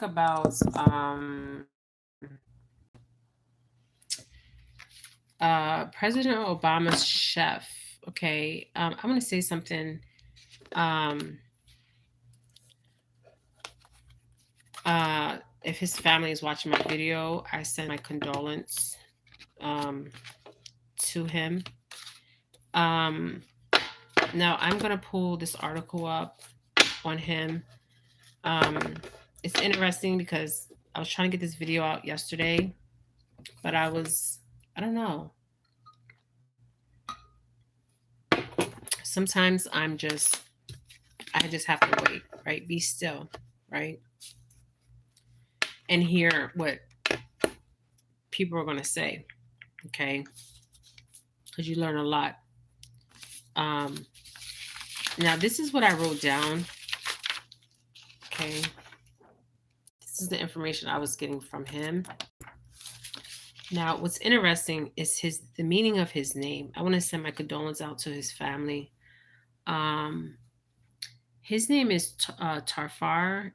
about President Obama's chef. Okay, I'm going to say something. Um, if his family is watching my video, I send my condolence um, to him. Um, Now I'm going to pull this article up on him. Um, it's interesting because I was trying to get this video out yesterday, but I don't know. Sometimes I just have to wait, right? Be still, right? And hear what people are going to say, okay? Because you learn a lot. Um, Now, this is what I wrote down, okay? This is the information I was getting from him. Now, what's interesting is the meaning of his name. I want to send my condolences out to his family. Um, his name is Tafir.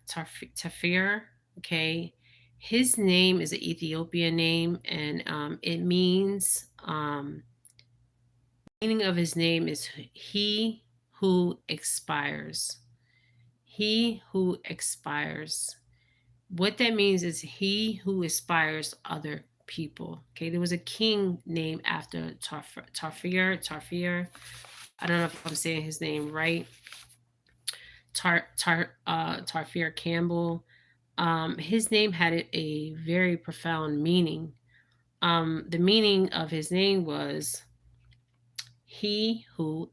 Okay, his name is an Ethiopian name, and it means meaning of his name is he who expires. He who expires. What that means is he who inspires other people. Okay, there was a king named after Tarfir. I don't know if I'm saying his name right. Tarfir Campbell. His name had a very profound meaning. The meaning of his name was he who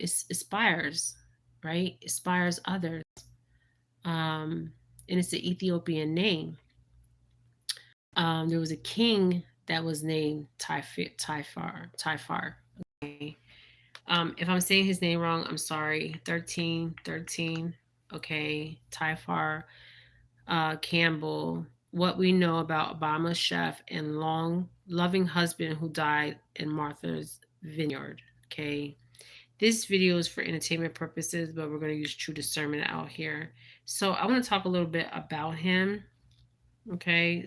aspires, right? Aspires others. And it's an Ethiopian name. There was a king that was named Typhar. Okay. If I'm saying his name wrong, I'm sorry. 13. Okay. Typhar Campbell. What we know about Obama's chef and long loving husband who died in Martha's Vineyard. Okay. This video is for entertainment purposes, but we're going to use true discernment out here. So I want to talk a little bit about him. Okay.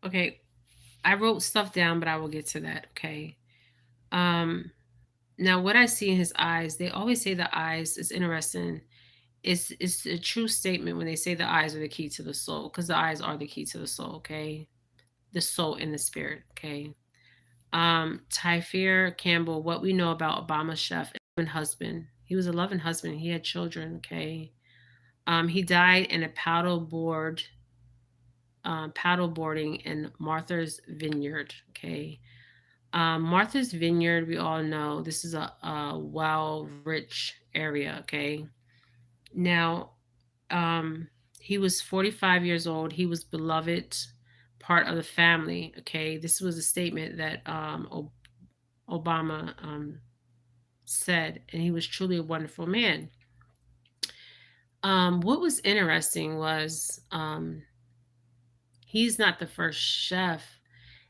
Okay, I wrote stuff down, but I will get to that. Okay. Um, Now what I see in his eyes, they always say the eyes is interesting. It's a true statement when they say the eyes are the key to the soul, because the eyes are the key to the soul. Okay, the soul and the spirit. Okay. Typhir Campbell, what we know about Obama's chef and husband. He was a loving husband. He had children. Okay. He died in a paddle boarding in Martha's Vineyard. Okay. Martha's Vineyard, we all know this is a well rich area. Okay. Now, he was 45 years old. He was beloved, part of the family. Okay. This was a statement that Obama said, and he was truly a wonderful man. What was interesting was he's not the first chef.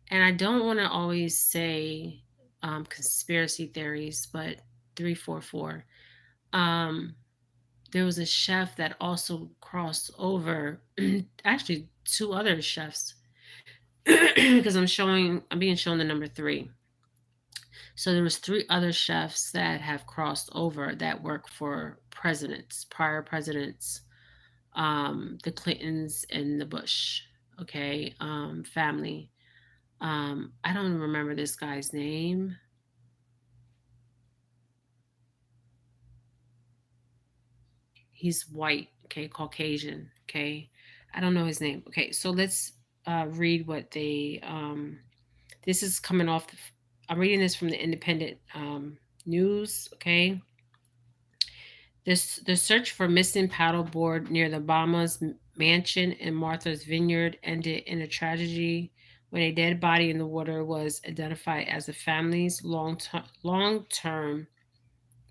And I don't want to always say conspiracy theories, but 344. Um, there was a chef that also crossed over, actually, two other chefs, because I'm being shown the number three. So there was three other chefs that have crossed over that work for presidents, prior presidents, the Clintons and the Bush, okay, family. I don't remember this guy's name. He's white, okay, Caucasian, okay. I don't know his name. Okay, so let's read what they. This is coming off. I'm reading this from the Independent News. Okay, the search for missing paddleboard near the Obama's mansion in Martha's Vineyard ended in a tragedy when a dead body in the water was identified as the family's long-term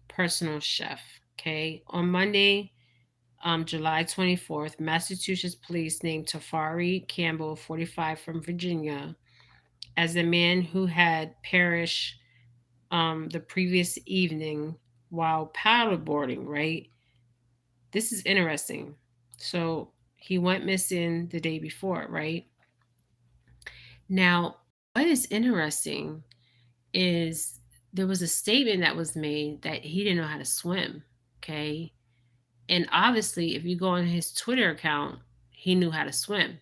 personal chef. Okay, on Monday, July 24th, Massachusetts police named Tafari Campbell, 45, from Virginia, as the man who had perished the previous evening while paddleboarding, right? this is interesting. So he went missing the day before, right? Now, what is interesting is there was a statement that was made that he didn't know how to swim. Okay. And obviously, if you go on his Twitter account, he knew how to swim.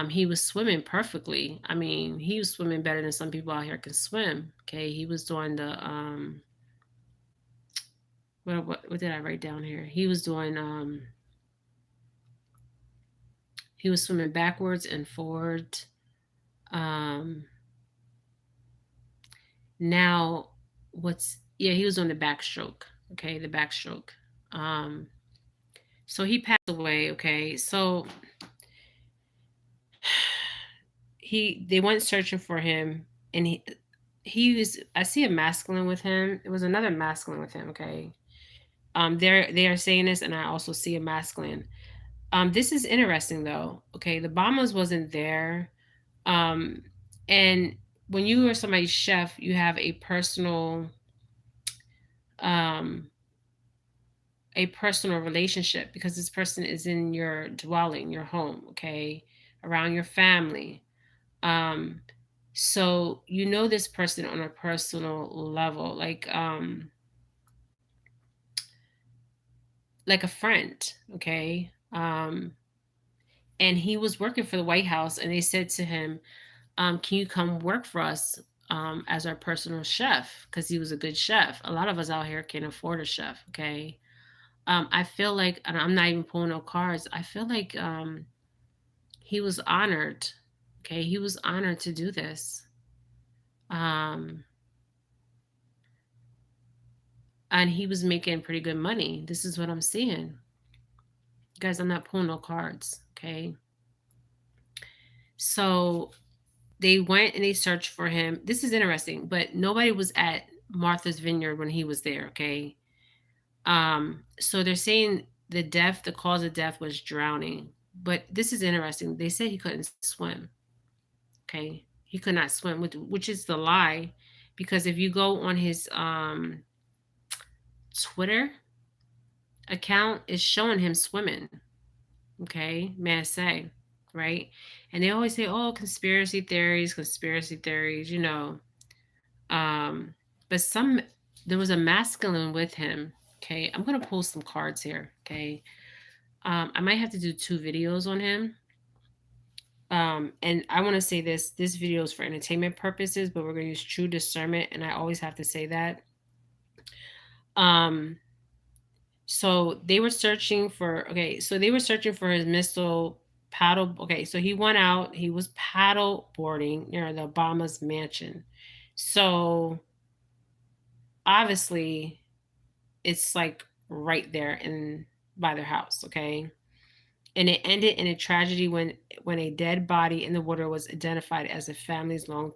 He was swimming perfectly. I mean, he was swimming better than some people out here can swim. Okay. He was doing the, what did I write down here? He was swimming backwards and forward. Um, now, he was on the backstroke. Okay, the backstroke. Um, so he passed away. Okay, so they went searching for him, and he was. I see a masculine with him. It was another masculine with him. Okay, they are saying this, and I also see a masculine. This is interesting though. Okay, the Bahamas wasn't there. Um, and when you are somebody's chef, you have um, a personal relationship because this person is in your dwelling, your home, okay, around your family. Um, so you know this person on a personal level, like a friend, okay. And he was working for the White House, and they said to him, can you come work for us as our personal chef? Because he was a good chef. A lot of us out here can't afford a chef. Okay. I feel like, and I'm not even pulling no cards. I feel like he was honored. Okay, he was honored to do this. Um, and he was making pretty good money. This is what I'm seeing. Guys, I'm not pulling no cards. Okay. So they went and they searched for him. This is interesting, but nobody was at Martha's Vineyard when he was there. Okay. So they're saying the cause of death was drowning. But this is interesting. They said he couldn't swim. Okay. He could not swim, which is the lie. Because if you go on his Twitter account, it's showing him swimming. Okay. May I say? Right. And they always say, oh, conspiracy theories, you know. Um, but there was a masculine with him. Okay. I'm going to pull some cards here. Okay. I might have to do 2 videos on him. And I want to say this video is for entertainment purposes, but we're going to use true discernment. And I always have to say that. So they were searching for, his missile paddle. Okay. So he went out, he was paddle boarding near the Obama's mansion. So obviously it's like right there by their house. Okay. And it ended in a tragedy when a dead body in the water was identified as the family's long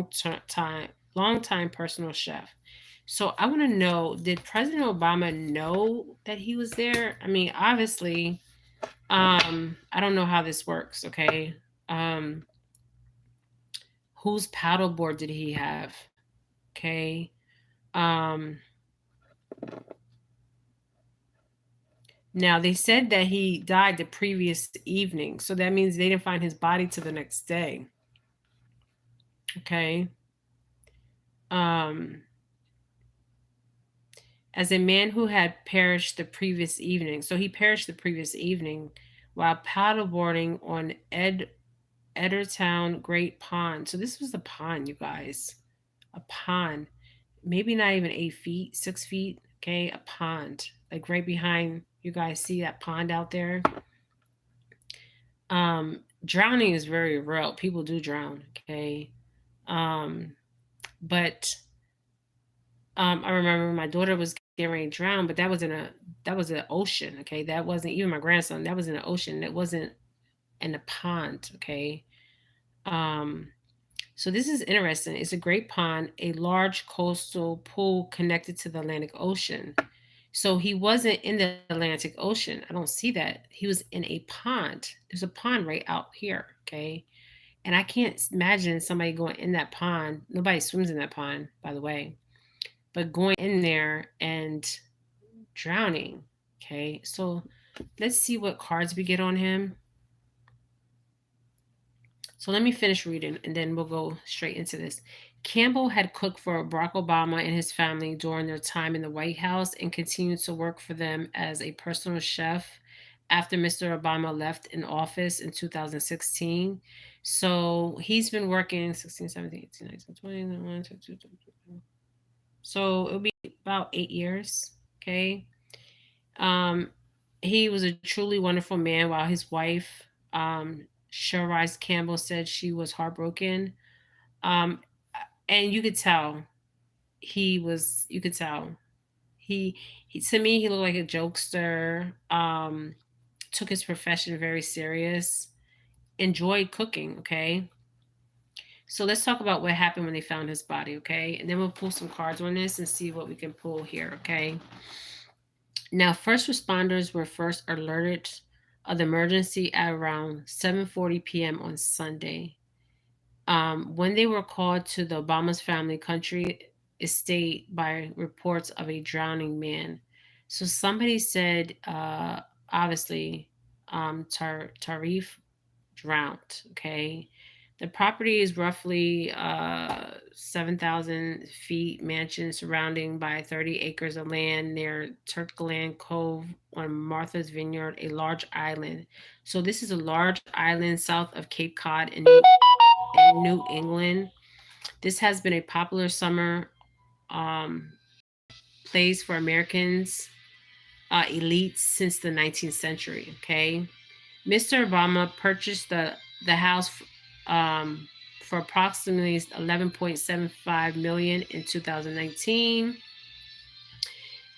time personal chef. So I want to know, did President Obama know that he was there? I mean, obviously, I don't know how this works. Okay, whose paddleboard did he have? Okay, um, now they said that he died the previous evening, so that means they didn't find his body till the next day. Okay. As a man who had perished the previous evening. So he perished the previous evening while paddleboarding on Eddertown Great Pond. So this was a pond, you guys. A pond. Maybe not even 8 feet, 6 feet. Okay. A pond. Like right behind, you guys see that pond out there? Drowning is very real. People do drown. Okay. But I remember my daughter was getting ready to drown, but that was an ocean. Okay. That wasn't even my grandson. That was in the ocean. That wasn't in a pond. Okay. So this is interesting. It's a great pond, a large coastal pool connected to the Atlantic Ocean. So he wasn't in the Atlantic Ocean. I don't see that. He was in a pond. There's a pond right out here. Okay. And I can't imagine somebody going in that pond. Nobody swims in that pond, by the way, but going in there and drowning. Okay, so let's see what cards we get on him. So let me finish reading and then we'll go straight into this. Campbell had cooked for Barack Obama and his family during their time in the White House and continued to work for them as a personal chef after Mr. Obama left in office in 2016. So he's been working 16, 17, 18, 19, 20, 21, 22, 23. So it'll be about 8 years. Okay. Um, he was a truly wonderful man while his wife, Cherise Campbell, said she was heartbroken. Um, and you could tell you could tell he to me, he looked like a jokester, took his profession very serious, enjoyed cooking. Okay. So let's talk about what happened when they found his body. Okay. And then we'll pull some cards on this and see what we can pull here. Okay. Now, first responders were first alerted of the emergency at around 7:40 p.m. on Sunday. When they were called to the Obama's family country estate by reports of a drowning man. So somebody said, obviously, Tarif drowned. Okay. The property is roughly 7,000 feet mansion surrounding by 30 acres of land near Turkland Cove on Martha's Vineyard, a large island. So this is a large island south of Cape Cod in New England. This has been a popular summer um, place for Americans elites since the 19th century. Okay. Mr. Obama purchased the house um, for approximately 11.75 million in 2019.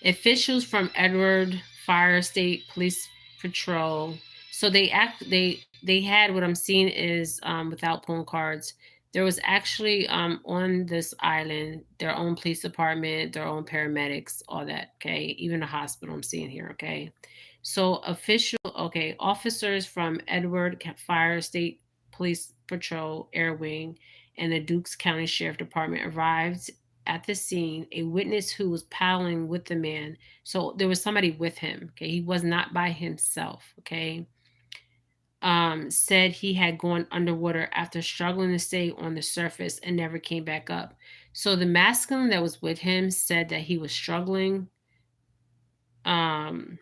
Officials from Edward Fire State Police Patrol. So they had what I'm seeing is without pulling cards. There was actually on this island their own police department, their own paramedics, all that. Okay, even a hospital I'm seeing here. Okay, so officers from Edward Fire State Police Patrol Air Wing and the Dukes County Sheriff Department arrived at the scene. A witness who was paddling with the man. So there was somebody with him. Okay. He was not by himself. Okay. Said he had gone underwater after struggling to stay on the surface and never came back up. So the masculine that was with him said that he was struggling um,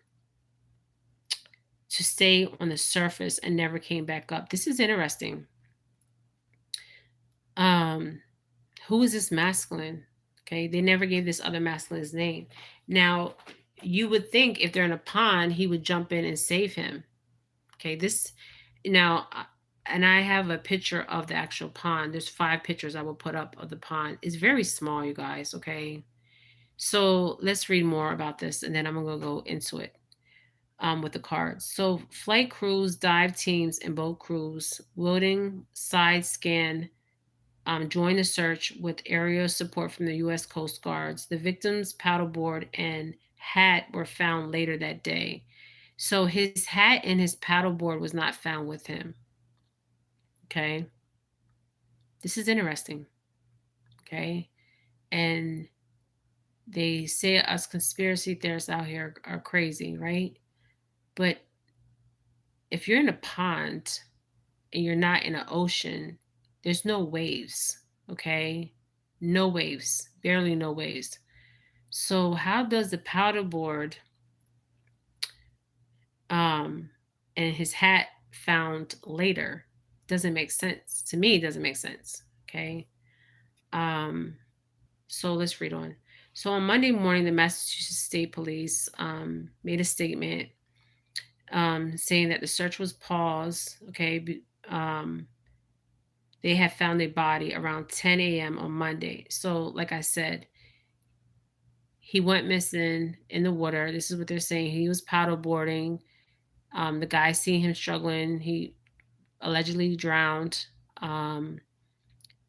to stay on the surface and never came back up. This is interesting. Um, who is this masculine? Okay, they never gave this other masculine his name. Now, you would think if they're in a pond, he would jump in and save him. Okay, this now, and I have a picture of the actual pond. There's 5 pictures I will put up of the pond. It's very small, you guys. Okay, so let's read more about this, and then I'm gonna go into it with the cards. So, flight crews, dive teams, and boat crews, wielding side scan joined the search with area support from the U.S. Coast Guards. The victim's paddleboard and hat were found later that day. So his hat and his paddleboard was not found with him. Okay. This is interesting. Okay. And they say us conspiracy theorists out here are crazy, right? But if you're in a pond and you're not in an ocean, there's no waves. Okay. No waves, barely no waves. So how does the paddleboard and his hat found later doesn't make sense to me? It doesn't make sense. Okay. So let's read on. So on Monday morning, the Massachusetts State Police made a statement saying that the search was paused. Okay. They had found a body around 10 a.m. on Monday. So, like I said, he went missing in the water. This is what they're saying. He was paddleboarding. The guy seen him struggling. He allegedly drowned, and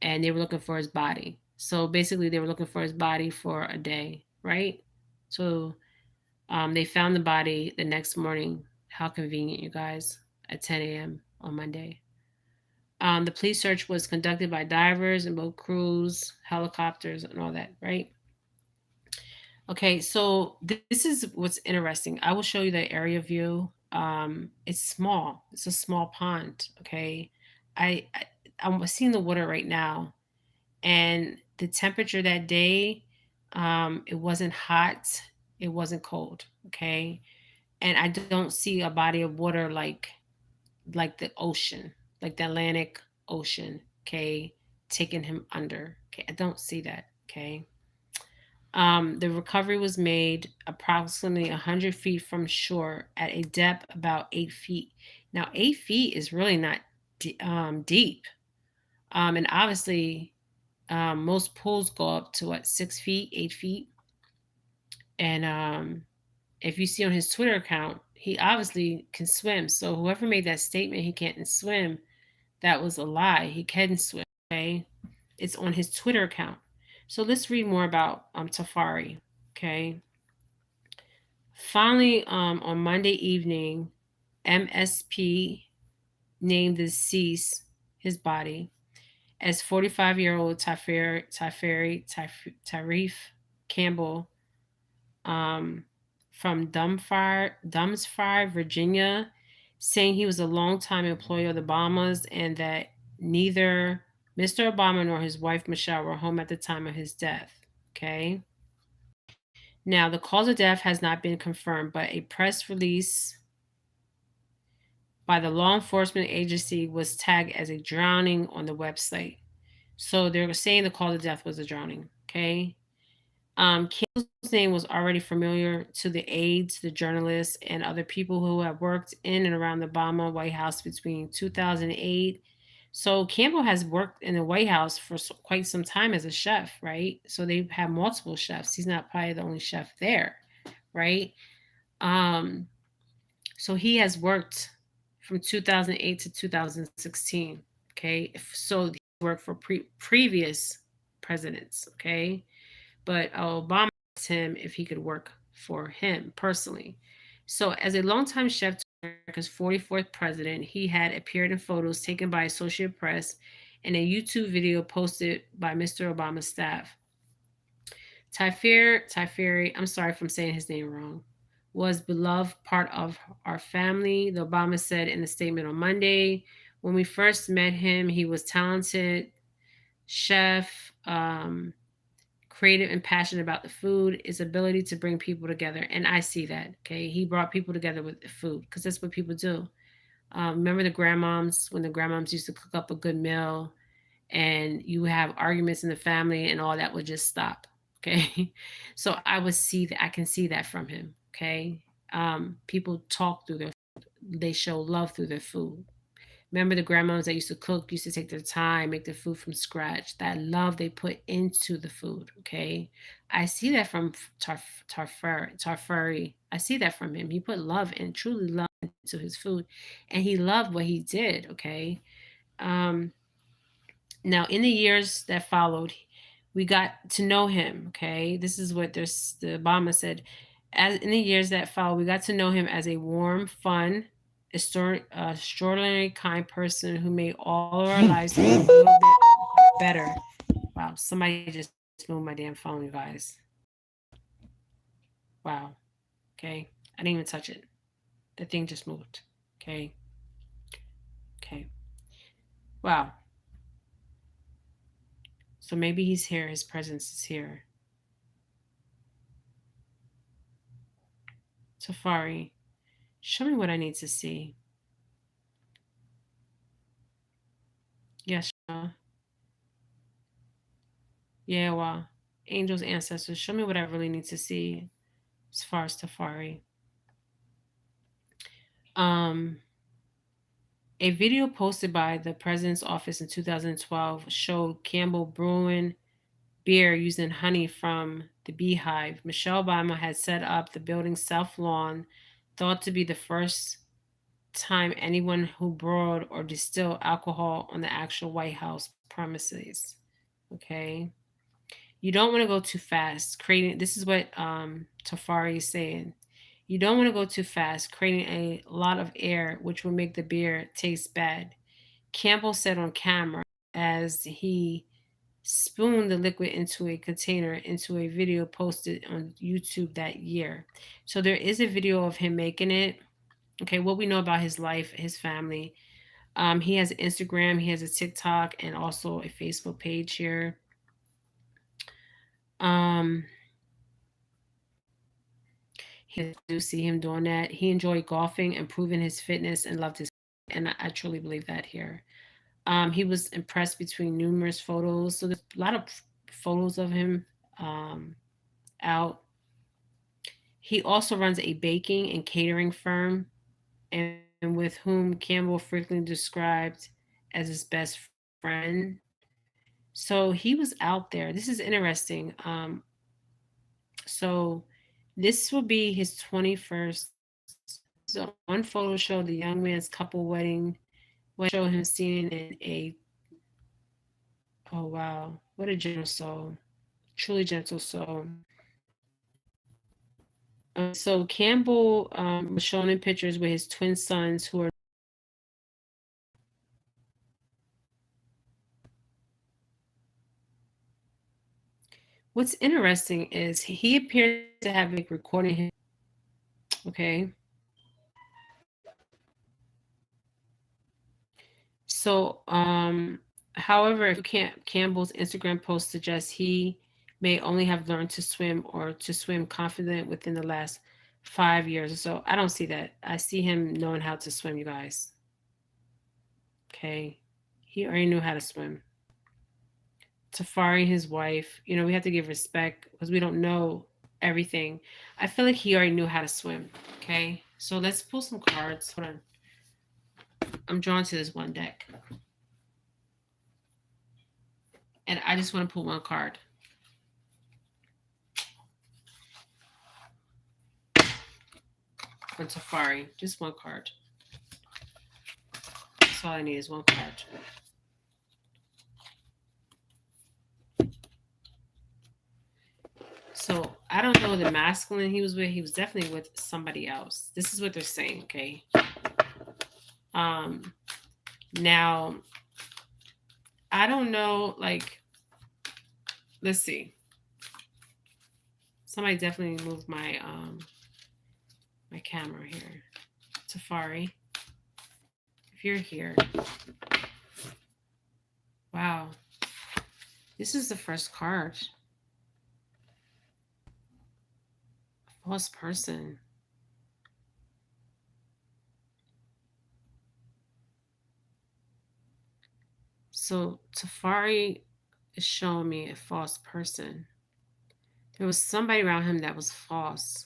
they were looking for his body. So basically, they were looking for his body for a day, right? So they found the body the next morning. How convenient, you guys, at 10 a.m. on Monday. The police search was conducted by divers and boat crews, helicopters, and all that, right? Okay, so this is what's interesting. I will show you the area view. It's small. It's a small pond. Okay, I, I I'm seeing the water right now, and the temperature that day, it wasn't hot. It wasn't cold. Okay, and I don't see a body of water like the ocean, like the Atlantic Ocean. Okay, taking him under. Okay, I don't see that. Okay. The recovery was made approximately 100 feet from shore at a depth about 8 feet. Now, 8 feet is really not deep. And obviously, most pools go up to what, 6 feet, 8 feet. And if you see on his Twitter account, he obviously can swim. So whoever made that statement he can't swim, that was a lie. He can swim. Okay, it's on his Twitter account. So let's read more about Tafari. Okay. Finally, on Monday evening, MSP named the deceased, his body, as 45-year-old Tarif Campbell, um, from Dumfries, Virginia, saying he was a longtime employee of the Obamas and that neither Mr. Obama nor his wife Michelle were home at the time of his death. Okay. Now, the cause of death has not been confirmed, but a press release by the law enforcement agency was tagged as a drowning on the website. So they're saying the cause of death was a drowning. Okay. Campbell's name was already familiar to the aides, the journalists, and other people who have worked in and around the Obama White House between 2008. So Campbell has worked in the White House for quite some time as a chef, right? So they have multiple chefs. He's not probably the only chef there, right? Um, so he has worked from 2008 to 2016. Okay, so he worked for previous presidents. Okay, but Obama asked him if he could work for him personally. So, as a longtime chef to America's 44th president, he had appeared in photos taken by Associated Press and a YouTube video posted by Mr. Obama's staff. Tyferi, I'm sorry if I'm saying his name wrong, was beloved part of our family, the Obama said in a statement on Monday. When we first met him, he was talented chef, creative and passionate about the food, his ability to bring people together. And I see that. Okay. He brought people together with the food because that's what people do. Remember the grandmoms, when the grandmoms used to cook up a good meal and you have arguments in the family and all that would just stop. Okay. So I would see that, I can see that from him. Okay. People talk through their, they show love through their food. Remember the grandmoms that used to cook, used to take their time, make the food from scratch. That love they put into the food. Okay, I see that from Tarfari. I see that from him. He put love and truly love into his food, and he loved what he did. Okay, um, now in the years that followed, we got to know him. Okay, this is what there's the Obama said. As in the years that followed, we got to know him as a warm, fun, extraordinary, kind person who made all of our lives a little bit better. Wow, somebody just moved my damn phone, you guys. Wow. Okay, I didn't even touch it. The thing just moved. Okay. Okay. Wow. So maybe he's here. His presence is here. Safari, show me what I need to see. Yes. Yeah. Wow. Angels, ancestors, show me what I really need to see as far as Tafari. Um, a video posted by the president's office in 2012 showed Campbell brewing beer using honey from the beehive. Michelle Obama had set up the building's south lawn, thought to be the first time anyone who brewed or distilled alcohol on the actual White House premises. Okay. You don't want to go too fast. Creating this is what Tafari is saying. You don't want to go too fast, creating a lot of air, which will make the beer taste bad. Campbell said on camera as he spooned the liquid into a container into a video posted on YouTube that year. So there is a video of him making it. Okay, what we know about his life, his family. He has Instagram, he has a TikTok, and also a Facebook page here. Um, he do see him doing that. He enjoyed golfing, improving his fitness, and loved his. And I truly believe that here. He was impressed between numerous photos. So there's a lot of photos of him um, out. He also runs a baking and catering firm, and with whom Campbell frequently described as his best friend. So he was out there. This is interesting. So this will be his 21st. So one photo showed the young man's couple wedding. What showed him seen in a, oh wow, what a gentle soul, truly gentle soul. So Campbell was shown in pictures with his twin sons who are. What's interesting is he appears to have a recording him. Okay. So, however, if Campbell's Instagram post suggests he may only have learned to swim or to swim confident within the last 5 years or so. I don't see that. I see him knowing how to swim, you guys. Okay. He already knew how to swim. Tafari, his wife, we have to give respect because we don't know everything. I feel like he already knew how to swim. Okay. So let's pull some cards. Hold on. I'm drawn to this one deck. And I just want to pull one card. For Tafari. Just one card. That's all I need is one card. So I don't know the masculine he was with. He was definitely with somebody else. This is what they're saying, okay? Now I don't know, like, let's see. Somebody definitely moved my my camera here. Tafari, if you're here. Wow. This is the first card. False person. So Tafari is showing me a false person. There was somebody around him that was false.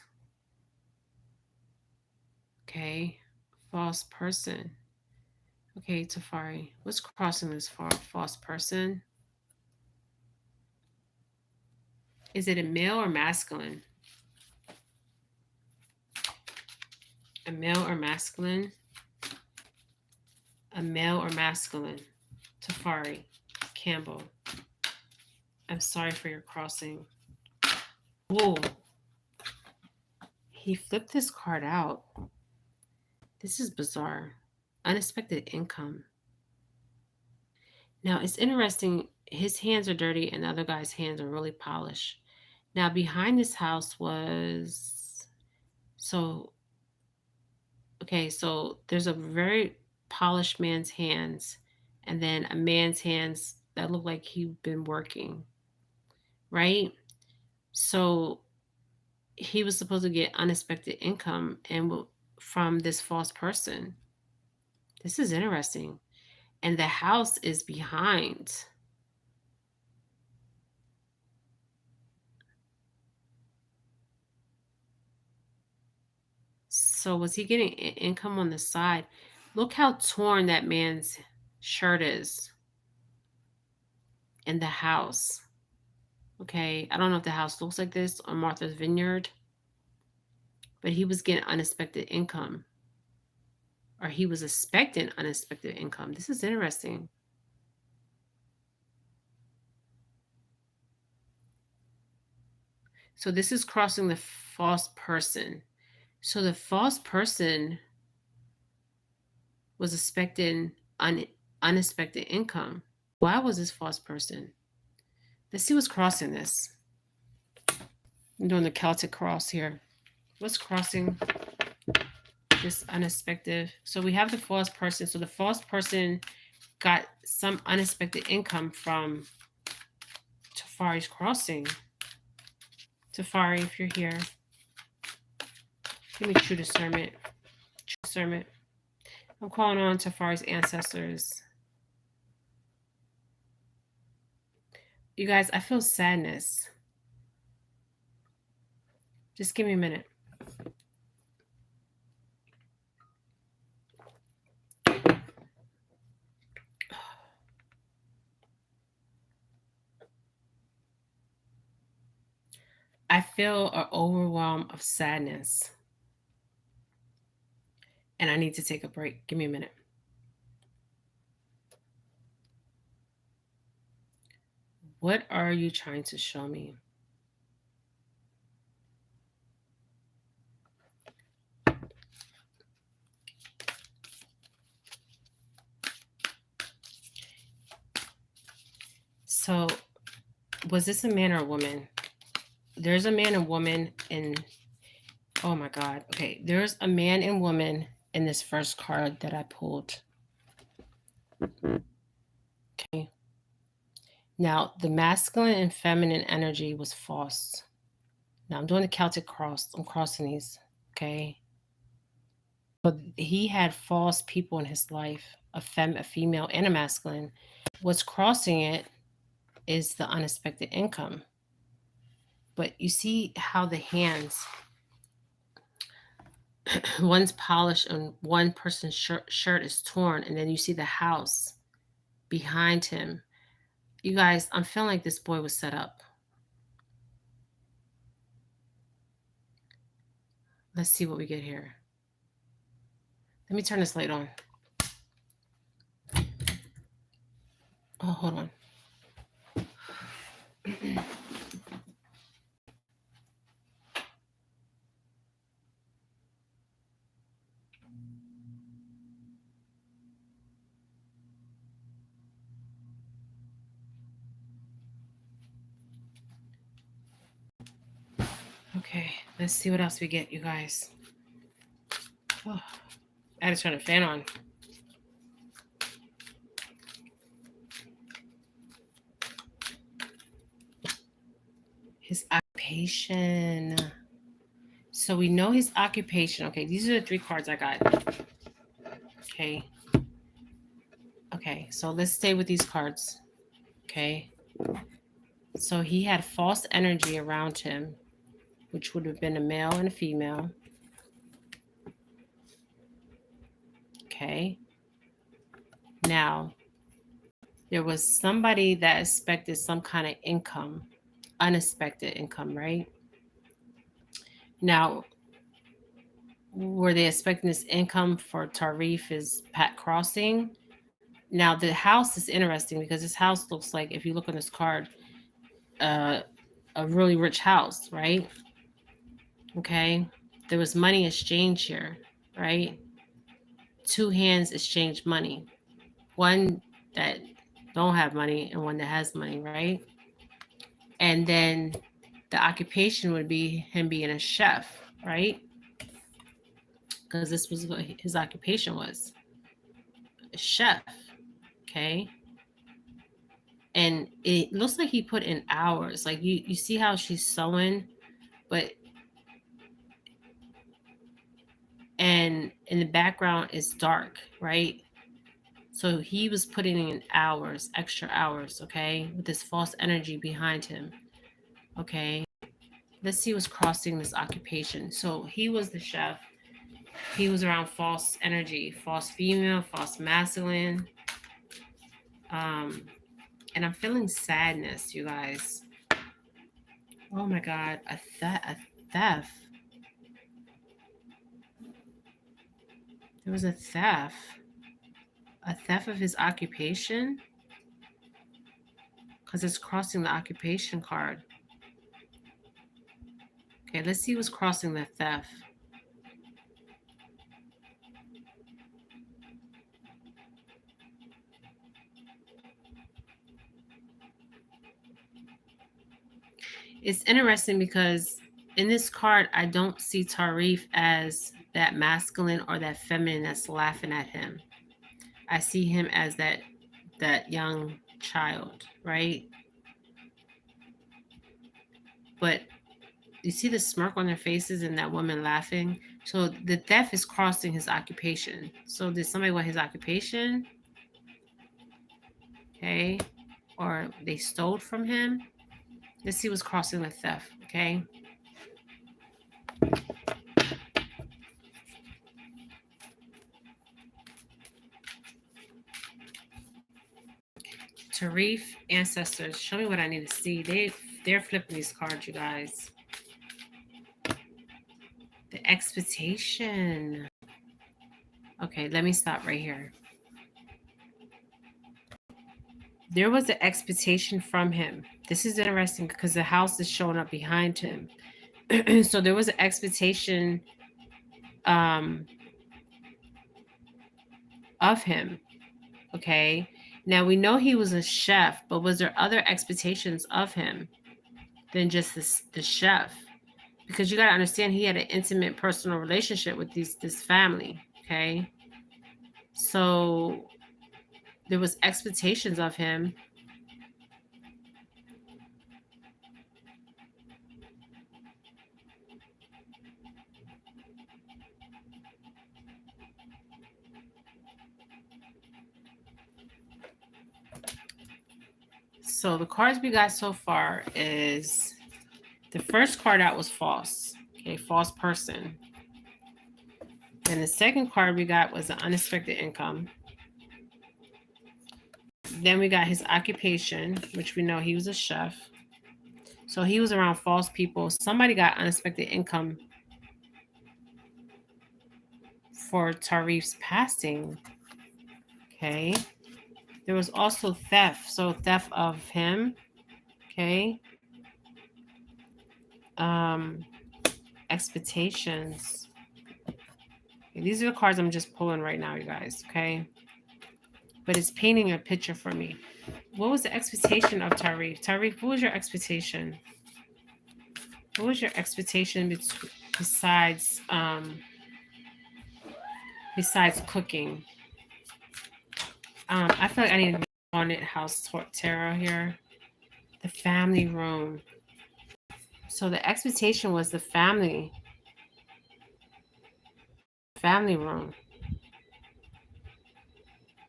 Okay. False person. Okay, Tafari. What's crossing this false person? Is it a male or masculine? A male or masculine? A male or masculine? Tafari. Campbell. I'm sorry for your crossing. Whoa. He flipped this card out. This is bizarre. Unexpected income. Now, it's interesting. His hands are dirty and the other guy's hands are really polished. Now, behind this house was. So there's a very polished man's hands and then a man's hands that look like he'd been working, right? So he was supposed to get unexpected income and from this false person. This is interesting. And the house is behind. So was he getting income on the side? Look how torn that man's shirt is in the house. Okay, I don't know if the house looks like this on Martha's Vineyard, but he was getting unexpected income. Or he was expecting unexpected income. This is interesting. So this is crossing the false person. So the false person was expecting unexpected income. Why was this false person? Let's see what's crossing this. I'm doing the Celtic cross here. What's crossing this unexpected? So we have the false person. So the false person got some unexpected income from Tafari's crossing. Tafari, if you're here, give me true discernment. True discernment. I'm calling on Tafari's ancestors. You guys, I feel sadness. Just give me a minute. I feel an overwhelm of sadness. And I need to take a break. Give me a minute. What are you trying to show me? So, was this a man or a woman? There's a man and woman in. Oh my God. Okay. There's a man and woman in this first card that I pulled. Okay. Now, the masculine and feminine energy was false. Now, I'm doing the Celtic cross. I'm crossing these. Okay. But he had false people in his life, a female, and a masculine. What's crossing it is the unexpected income. But you see how the hands, one's polished and one person's shirt is torn, and then you see the house behind him. You guys, I'm feeling like this boy was set up. Let's see what we get here. Let me turn this light on. Oh, hold on. Okay, let's see what else we get, you guys. Oh, I had to turn the fan on. His occupation. So we know his occupation. Okay, these are the 3 cards I got. Okay. Okay, so let's stay with these cards. Okay. So he had false energy around him, which would have been a male and a female. Okay. Now, there was somebody that expected some kind of income, unexpected income, right? Now, were they expecting this income for Tarif's Pat Crossing? Now, the house is interesting because this house looks like, if you look on this card, a really rich house, right? Okay. There was money exchange here, right? 2 hands exchange money. One that don't have money and one that has money, right? And then the occupation would be him being a chef, right? Because this was what his occupation was, a chef. Okay. And it looks like he put in hours. Like you see how she's sewing, but and in the background is dark, right? So he was putting in hours, extra hours, okay, with this false energy behind him. Okay. Let's see what's crossing this occupation. So he was the chef. He was around false energy, false female, false masculine. And I'm feeling sadness, you guys. Oh my God, a theft. There was a theft. A theft of his occupation? Because it's crossing the occupation card. Okay, let's see what's crossing the theft. It's interesting because in this card, I don't see Tarif as that masculine or that feminine that's laughing at him. I see him as that young child, right? But you see the smirk on their faces and that woman laughing. So the theft is crossing his occupation. So did somebody want his occupation? Okay. Or they stole from him? Let's see what's crossing the theft. Okay. Tarif ancestors, show me what I need to see. They're flipping these cards, you guys. The expectation. Okay, let me stop right here. There was an expectation from him. This is interesting because the house is showing up behind him. So there was an expectation of him. Okay. Now we know he was a chef, but was there other expectations of him than just the chef? Because you got to understand he had an intimate personal relationship with this family. Okay. So there was expectations of him. So the cards we got so far is the first card out was false. Okay, false person. And the second card we got was the unexpected income. Then we got his occupation, which we know he was a chef. So he was around false people. Somebody got unexpected income for Tarif's passing. Okay. There was also theft. So theft of him. Okay. Expectations. Okay, these are the cards I'm just pulling right now, you guys. Okay. But it's painting a picture for me. What was the expectation of Tarif? Tarif, what was your expectation? What was your expectation besides cooking? I feel like I need to haunted house tarot here. The family room. So the expectation was the family room.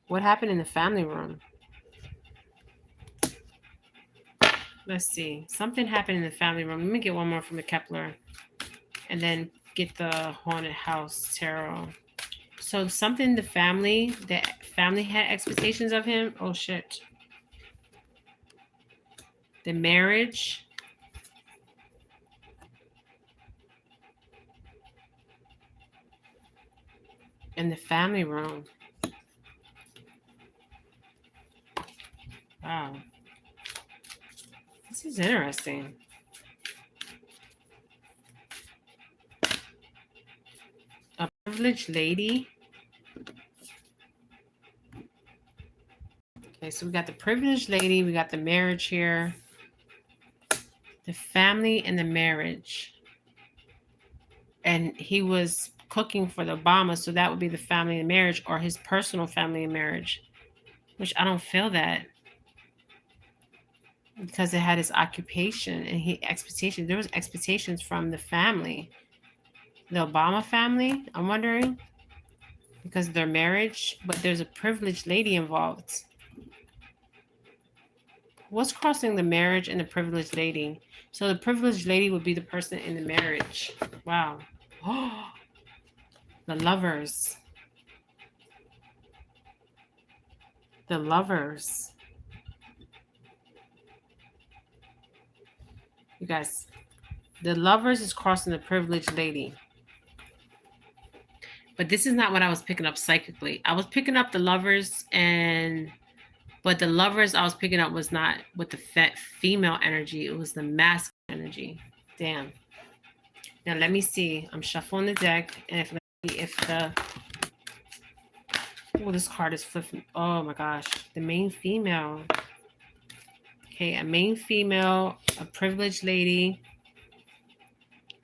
What happened in the family room? Let's see. Something happened in the family room. Let me get one more from the Kepler and then get the haunted house tarot. So something the family had expectations of him. Oh shit. The marriage. And the family room. Wow. This is interesting. A privileged lady. Okay, so we got the privileged lady. We got the marriage here. The family and the marriage. And he was cooking for the Obama, so that would be the family and marriage or his personal family and marriage, which I don't feel that because it had his occupation and expectations. There was expectations from the family, the Obama family. I'm wondering because of their marriage, but there's a privileged lady involved. What's crossing the marriage and the privileged lady? So the privileged lady would be the person in the marriage. Wow. Oh, the lovers. The lovers. You guys, the lovers is crossing the privileged lady. But this is not what I was picking up psychically. I was picking up the lovers but the lovers I was picking up was not with the female energy. It was the masculine energy. Damn. Now let me see. I'm shuffling the deck, and if the this card is flipping. Oh my gosh, the main female. Okay, a main female, a privileged lady,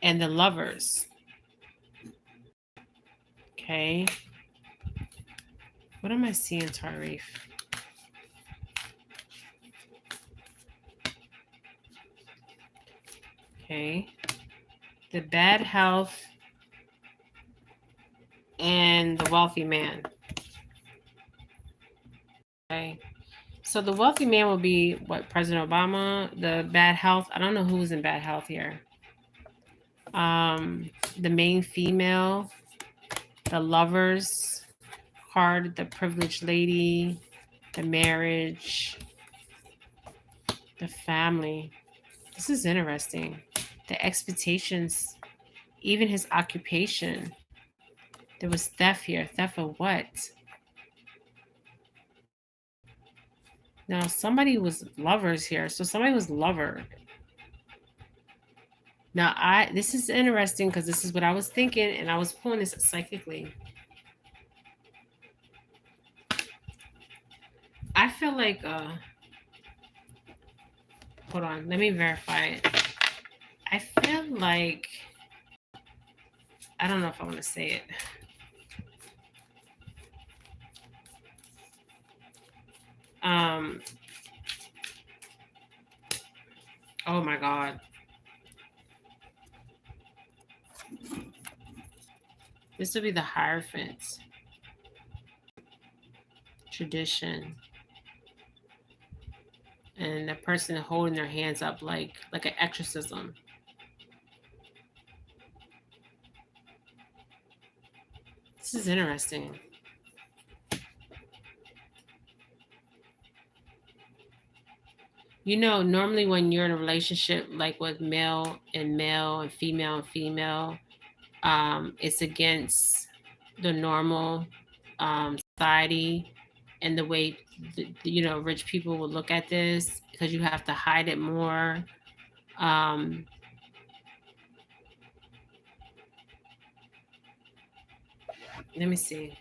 and the lovers. Okay. What am I seeing, Tarif? Okay. The bad health and the wealthy man. Okay. So the wealthy man will be what, President Obama? The bad health, I don't know who's in bad health here. The main female, the lovers card, the privileged lady, the marriage, the family. This is interesting. The expectations, even his occupation. There was theft here. Theft of what? Now somebody was lovers here. So somebody was lover. Now this is interesting because this is what I was thinking, and I was pulling this psychically. I feel like hold on, let me verify it. I feel like, I don't know if I want to say it. Oh my God. This would be the Hierophant. Tradition. And the person holding their hands up like an exorcism. This is interesting. You know, normally when you're in a relationship like with male and male and female, it's against the normal society and the way rich people would look at this, because you have to hide it more. Let me see.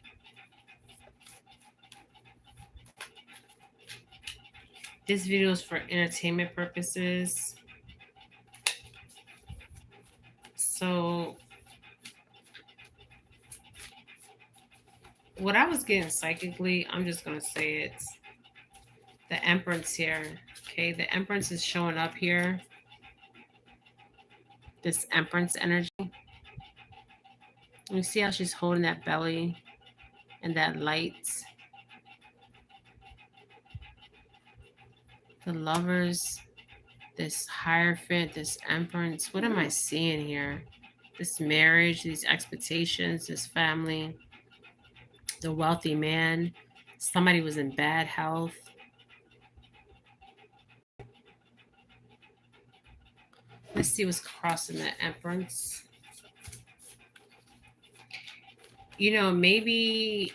This video is for entertainment purposes. So what I was getting psychically, I'm just going to say it. The Empress here. Okay, the Empress is showing up here. This Empress energy. You see how she's holding that belly and that light. The lovers, this Hierophant, this Empress. What am I seeing here? This marriage, these expectations, this family, the wealthy man. Somebody was in bad health. Let's see what's crossing the Empress. You know, maybe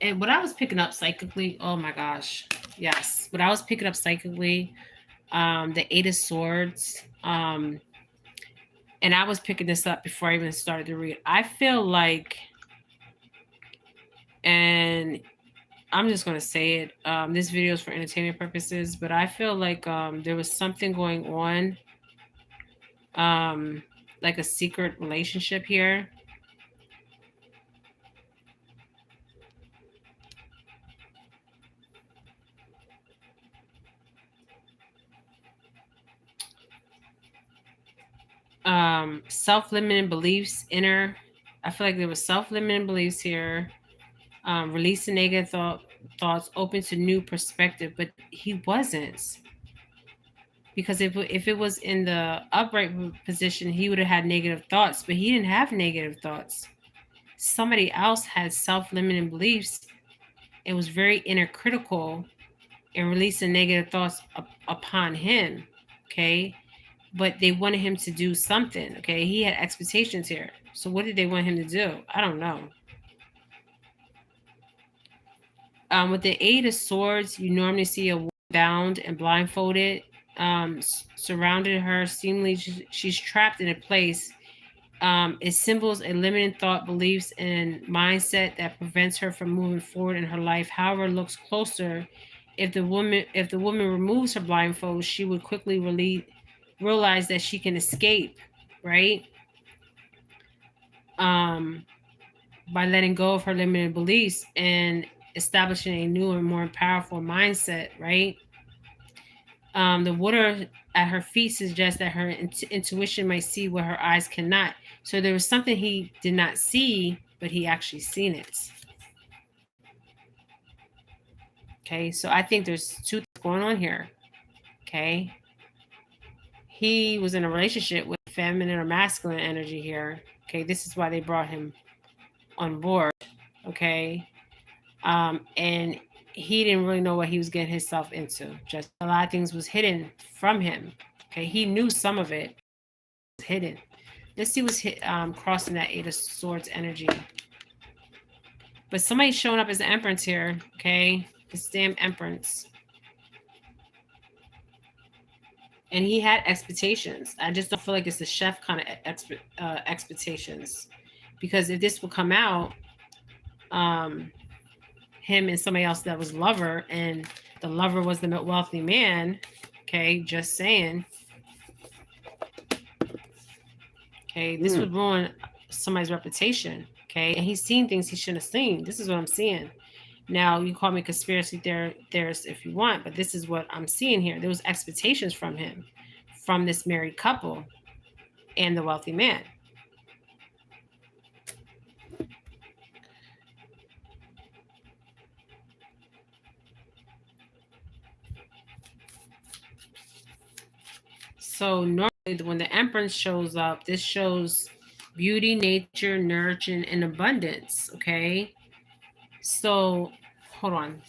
and what I was picking up psychically, oh my gosh, yes, what I was picking up psychically, the Eight of Swords, and I was picking this up before I even started to read. I feel like, and I'm just going to say it, this video is for entertainment purposes, but I feel like there was something going on, like a secret relationship here. Self-limiting beliefs, I feel like there was self-limiting beliefs here. Releasing negative thoughts, open to new perspective, but he wasn't. Because if it was in the upright position, he would have had negative thoughts, but he didn't have negative thoughts. Somebody else had self-limiting beliefs. It was very inner critical and releasing negative thoughts upon him. Okay. But they wanted him to do something. Okay. He had expectations here. So what did they want him to do? I don't know. With the Eight of Swords, you normally see a woman bound and blindfolded, surrounded her. Seemingly, she's trapped in a place. It symbols a limiting thought, beliefs, and mindset that prevents her from moving forward in her life. However, looks closer, If the woman removes her blindfold, she would quickly realize that she can escape, right? Um, by letting go of her limited beliefs and establishing a new and more powerful mindset, right? The water at her feet suggests that her intuition might see what her eyes cannot. So there was something he did not see, but he actually seen it. Okay, so I think there's two things going on here. Okay, he was in a relationship with feminine or masculine energy here. Okay, this is why they brought him on board. Okay, and he didn't really know what he was getting himself into. Just a lot of things was hidden from him. Okay, he knew some of it was hidden. Let's see what's crossing that Eight of Swords energy. But somebody's showing up as the Empress here. Okay, this damn Empress. And he had expectations. I just don't feel like it's the chef kind of expectations, because if this would come out, him and somebody else that was lover, and the lover was the wealthy man. Okay, just saying. Okay, this would ruin somebody's reputation. Okay, and he's seen things he shouldn't have seen. This is what I'm seeing. Now, you call me conspiracy theorist if you want, but this is what I'm seeing here. There was expectations from him, from this married couple and the wealthy man. So normally when the Empress shows up, this shows beauty, nature, nurturing, and abundance. Okay. So hold on.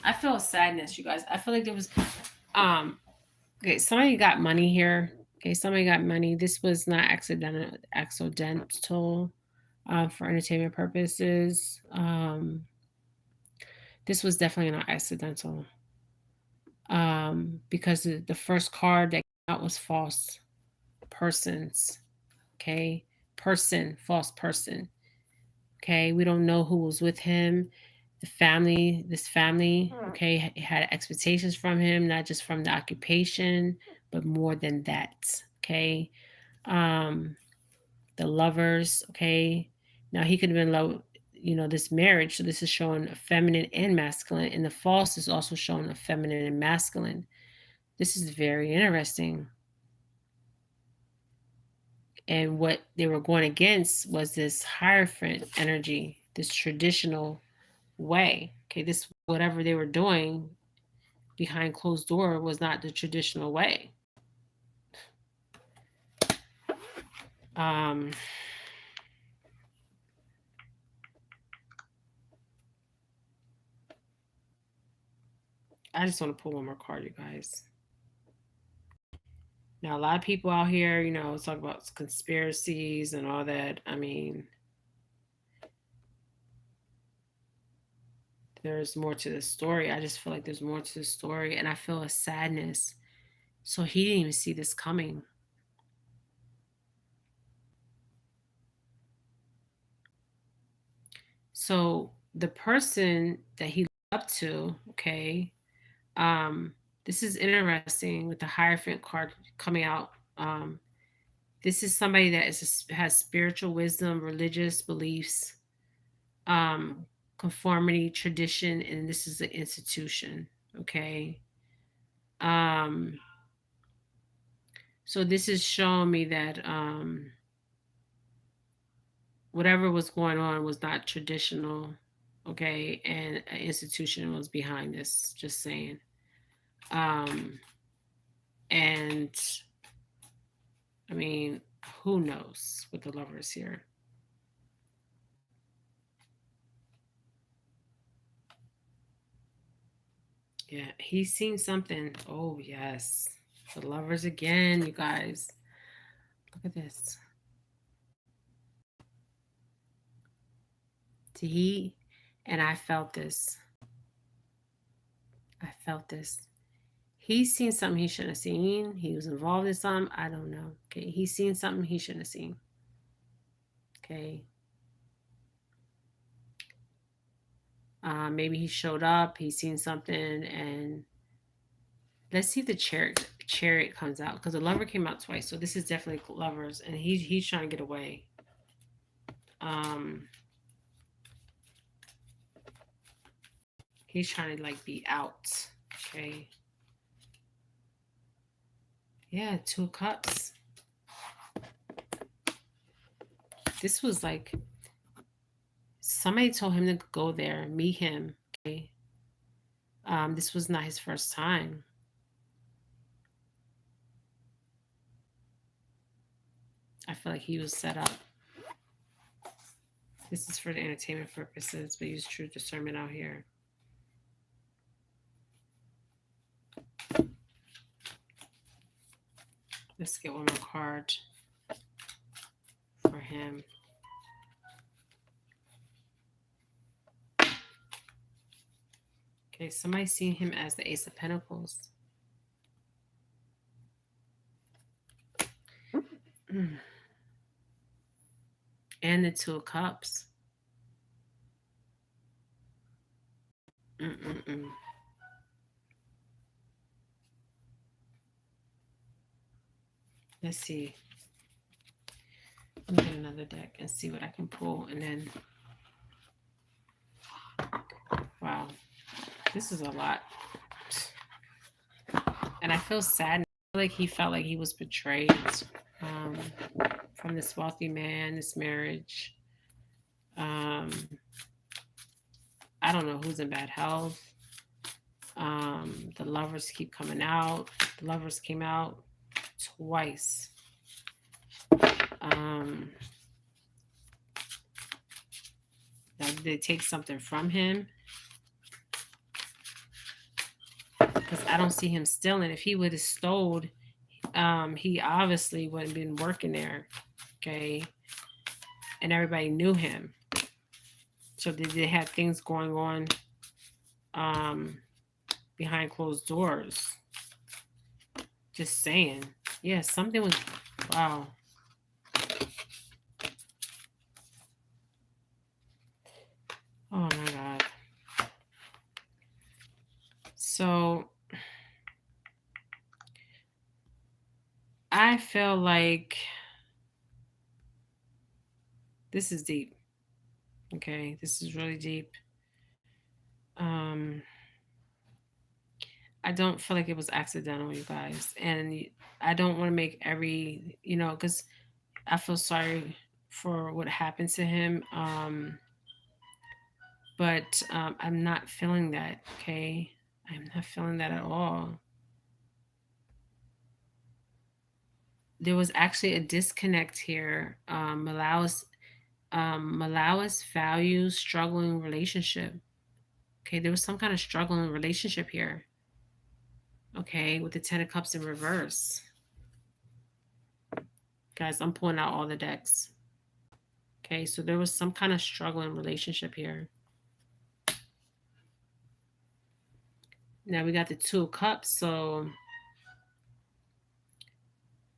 I feel sadness, you guys. I feel like there was okay, somebody got money here. Okay, somebody got money. This was not accidental for entertainment purposes. This was definitely not accidental. Because the first card that came out was false persons. Okay, false person. Okay, we don't know who was with him. This family, okay, had expectations from him, not just from the occupation, but more than that. Okay, um, the lovers. Okay, now he could have been low. This marriage. So this is showing a feminine and masculine, and the false is also showing a feminine and masculine. This is very interesting. And what they were going against was this Hierophant energy, this traditional way. Okay, this whatever they were doing behind closed door was not the traditional way. Um, I just want to pull one more card, you guys. Now, a lot of people out here, talk about conspiracies and all that. I mean, there's more to the story. I just feel like there's more to the story, and I feel a sadness. So he didn't even see this coming. So the person that he looked up to, okay, this is interesting with the Hierophant card coming out. This is somebody that has spiritual wisdom, religious beliefs, conformity, tradition, and this is an institution. Okay. So this is showing me that whatever was going on was not traditional. Okay, and an institution was behind this. Just saying. And I mean, who knows with the lovers here? Yeah, he's seen something. Oh, yes. The lovers again, you guys. Look at this. He, and I felt this. I felt this. He's seen something he shouldn't have seen. He was involved in something. I don't know. Okay. He's seen something he shouldn't have seen. Okay. Maybe he showed up, he's seen something, and let's see if the chariot comes out, because the lover came out twice. So this is definitely lovers, and he's trying to get away. Um, he's trying to like be out. Okay. Yeah, 2 of Cups. This was like somebody told him to go there, meet him. Okay. This was not his first time. I feel like he was set up. This is for the entertainment purposes, but use true discernment out here. Let's get one more card for him. Okay, somebody seen him as the Ace of Pentacles. And the 2 of Cups. Mm-mm-mm. Let's see. Let me get another deck and see what I can pull. And then, wow, this is a lot. And I feel sad. I feel like he felt like he was betrayed from this wealthy man, this marriage. I don't know who's in bad health. The lovers keep coming out. The lovers came out twice. They take something from him, because I don't see him stealing. If he would have stole, he obviously wouldn't have been working there. Okay. And everybody knew him. So did they have things going on behind closed doors? Just saying. Yeah, something was, wow. Oh my God. So I feel like this is deep. Okay, this is really deep. I don't feel like it was accidental, you guys. And I don't want to make every, because I feel sorry for what happened to him. But I'm not feeling that, okay? I'm not feeling that at all. There was actually a disconnect here. Malau's values struggling relationship. Okay, there was some kind of struggling relationship here. Okay, with the 10 of Cups in reverse. Guys, I'm pulling out all the decks. Okay, so there was some kind of struggling relationship here. Now we got the 2 of Cups, so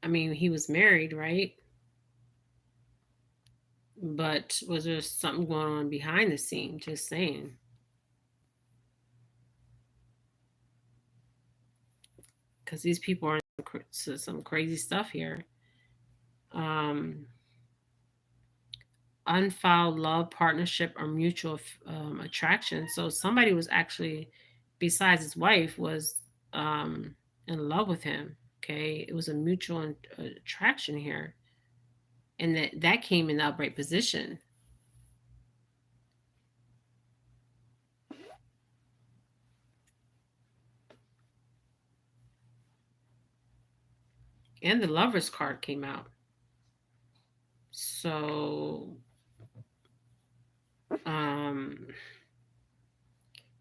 I mean, he was married, right? But was there something going on behind the scene? Just saying. Because these people are into some crazy stuff here. Unfiled love, partnership, or mutual attraction. So somebody was actually, besides his wife, was in love with him. Okay, it was a mutual attraction here, and that came in the upright position. And the Lovers card came out. So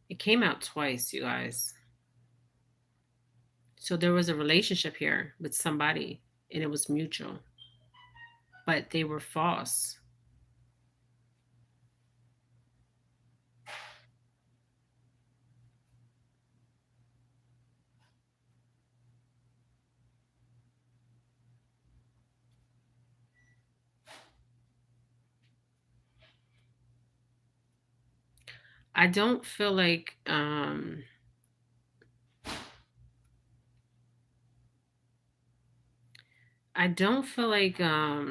it came out twice, you guys. So there was a relationship here with somebody, and it was mutual, but they were false. I don't feel like I don't feel like wow,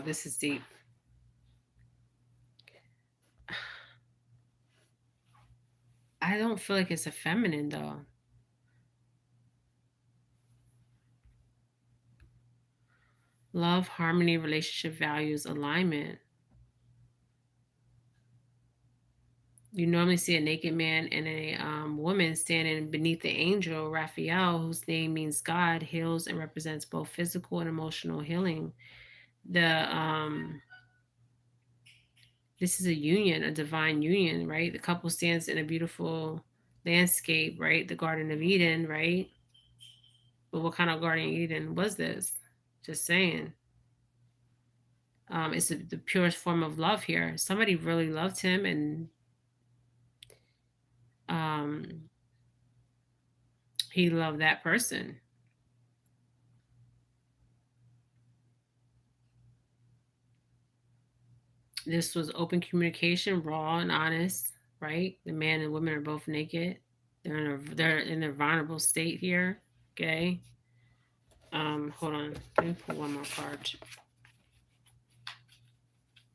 this is deep. I don't feel like it's a feminine though. Love, harmony, relationship values, alignment. You normally see a naked man and a woman standing beneath the angel Raphael, whose name means God, heals and represents both physical and emotional healing. The This is a union, a divine union, right? The couple stands in a beautiful landscape, right? The Garden of Eden, right? But what kind of Garden of Eden was this? Just saying. It's the purest form of love here. Somebody really loved him, and um, he loved that person. This was open communication, raw and honest, right? The man and women are both naked. They're in a vulnerable state here. Okay. Hold on. Let me pull one more card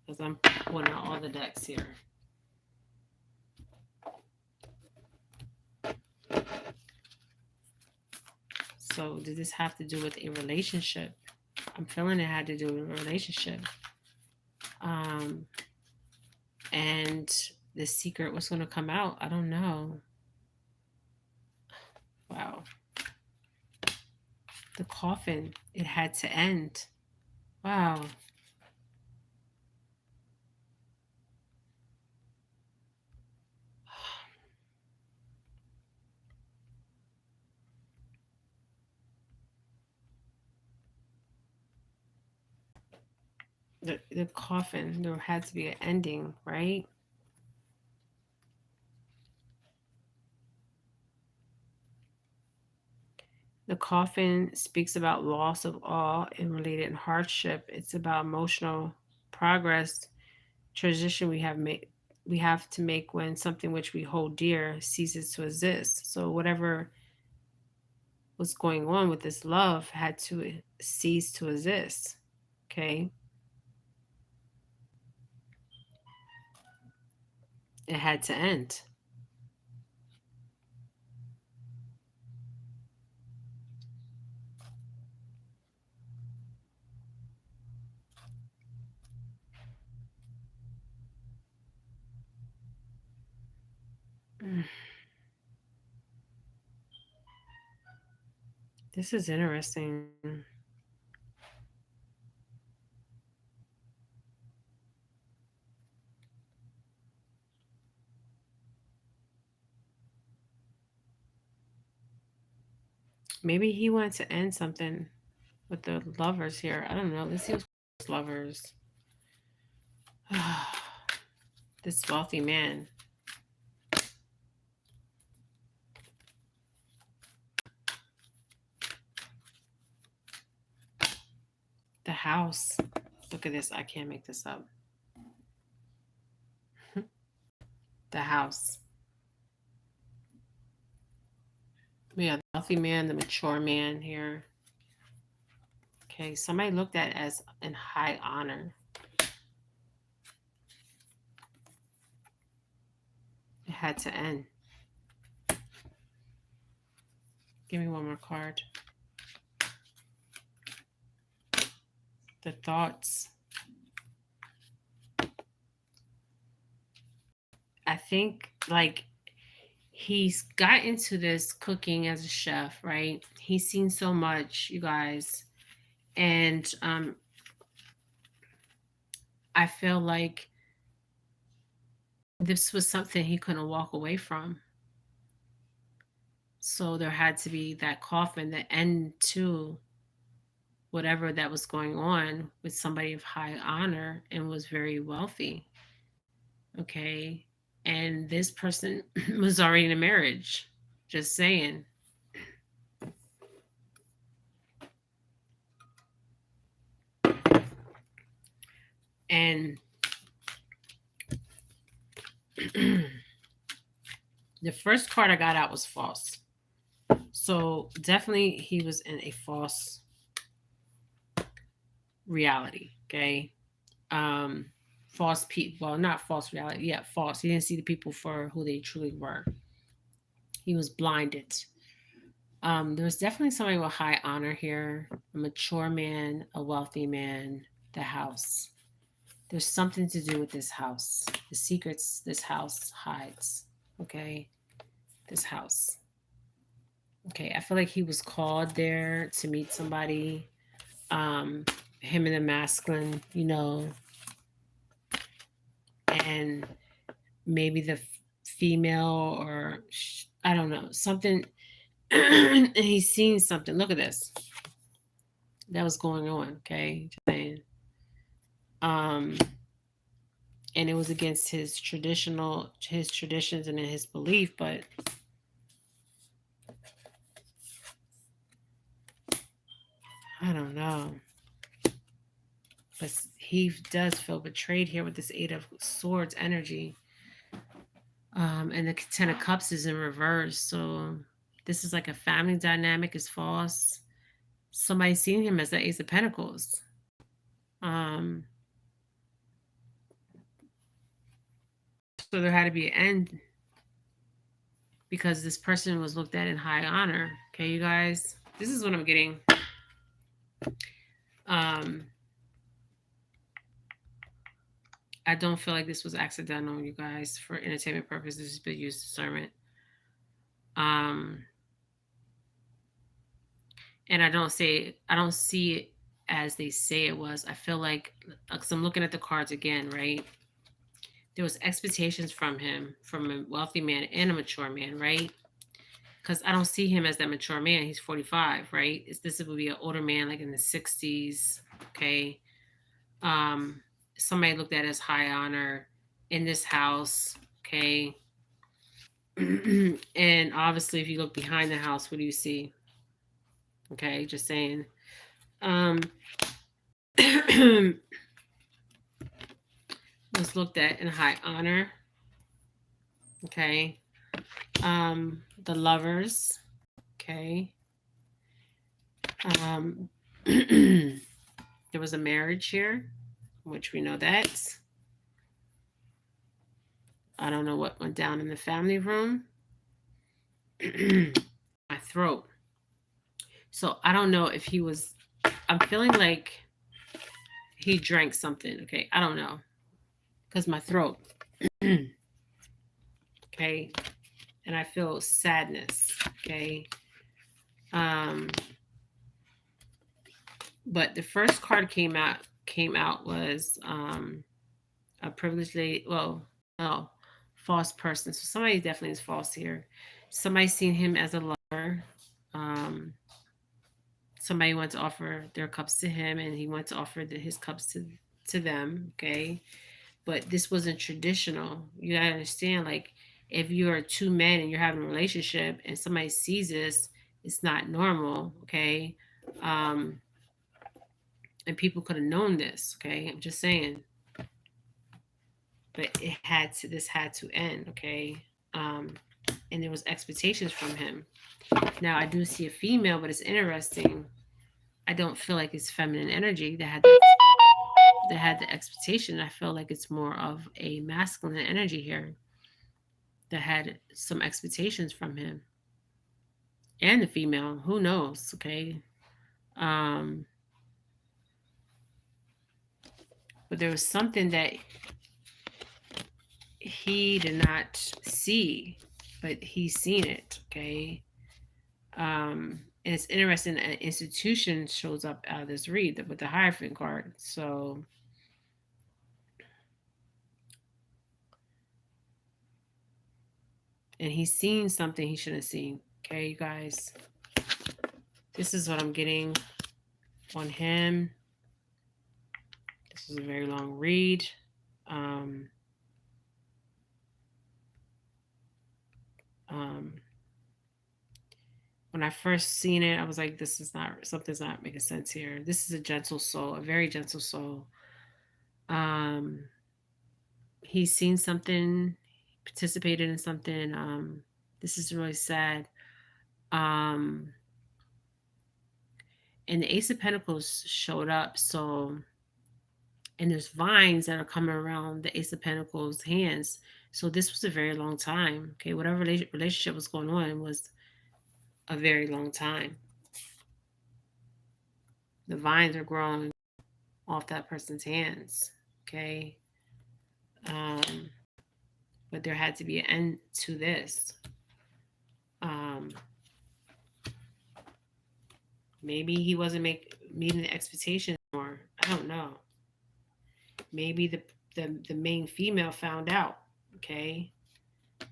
because I'm pulling out all the decks here. So, did this have to do with a relationship? I'm feeling it had to do with a relationship. Um, and the secret was going to come out. I don't know. Wow. The coffin, it had to end. Wow. The coffin, there had to be an ending, right? The coffin speaks about loss of all and related hardship. It's about emotional progress, transition we have to make when something which we hold dear ceases to exist. So whatever was going on with this love had to cease to exist. Okay? It had to end. This is interesting. Maybe he wanted to end something with the lovers here. I don't know. Let's see who's lovers. This wealthy man. The house. Look at this. I can't make this up. The house. Yeah, the wealthy man, the mature man here. Okay, somebody looked at as in high honor. It had to end. Give me one more card. The thoughts. I think like he's got into this cooking as a chef, right? He's seen so much, you guys. And I feel like this was something he couldn't walk away from. So there had to be that coffin, the end to whatever that was going on with somebody of high honor and was very wealthy. Okay. And this person was already in a marriage. Just saying. And The first card I got out was false. So definitely he was in a false reality. Okay. Um, false people. Well, not false reality. Yeah, false. He didn't see the people for who they truly were. He was blinded. There was definitely somebody with high honor here, a mature man, a wealthy man, the house. There's something to do with this house, the secrets this house hides. Okay, this house. Okay, I feel like he was called there to meet somebody. Um, him in the masculine, and maybe the female, or I don't know, something. And he's seen something. Look at this. That was going on. Okay, just saying. Um, and it was against his traditions and his belief, but I don't know. But he does feel betrayed here with this Eight of Swords energy. And the Ten of Cups is in reverse. So this is like a family dynamic is false. Somebody's seen him as the Ace of Pentacles. Um, so there had to be an end because this person was looked at in high honor. Okay, you guys, this is what I'm getting. I don't feel like this was accidental, you guys. For entertainment purposes, but use discernment. And I don't see it as they say it was. I feel like, because I'm looking at the cards again, right? There was expectations from him, from a wealthy man and a mature man, right? Because I don't see him as that mature man. He's 45, right? This would be an older man, like in the 60s. Okay. Somebody looked at as high honor in this house. Okay. And obviously, if you look behind the house, what do you see? Okay, just saying. Was looked at in high honor. Okay. The lovers. Okay. There was a marriage here, which we know that. I don't know what went down in the family room. My throat. So I don't know if he was. I'm feeling like he drank something. Okay, I don't know, because my throat. Okay, and I feel sadness. Okay. But the first card came out was a privileged lady. Well, no, false person. So somebody definitely is false here. Somebody seen him as a lover. Somebody went to offer their cups to him, and he went to offer his cups to them. Okay, but this wasn't traditional. You gotta understand, like, if you're two men and you're having a relationship and somebody sees this, it's not normal. Okay. And people could have known this. Okay, I'm just saying. But this had to end. Okay. And there was expectations from him. Now I do see a female, but it's interesting. I don't feel like it's feminine energy that had the expectation. I feel like it's more of a masculine energy here that had some expectations from him and the female. Who knows? Okay. But there was something that he did not see, but he's seen it. Okay. And it's interesting, an institution shows up out of this read with the Hierophant card. So and he's seen something he shouldn't have seen. Okay, you guys. This is what I'm getting on him. This is a very long read. When I first seen it, I was like, something's not making sense here. This is a gentle soul, a very gentle soul. He's seen something, participated in something. This is really sad. Um, and the Ace of Pentacles showed up. So, and there's vines that are coming around the Ace of Pentacles hands. So this was a very long time. Okay, whatever relationship was going on was a very long time. The vines are growing off that person's hands. Okay. Um, but there had to be an end to this. Um, maybe he wasn't meeting the expectations more. I don't know. Maybe the main female found out. Okay.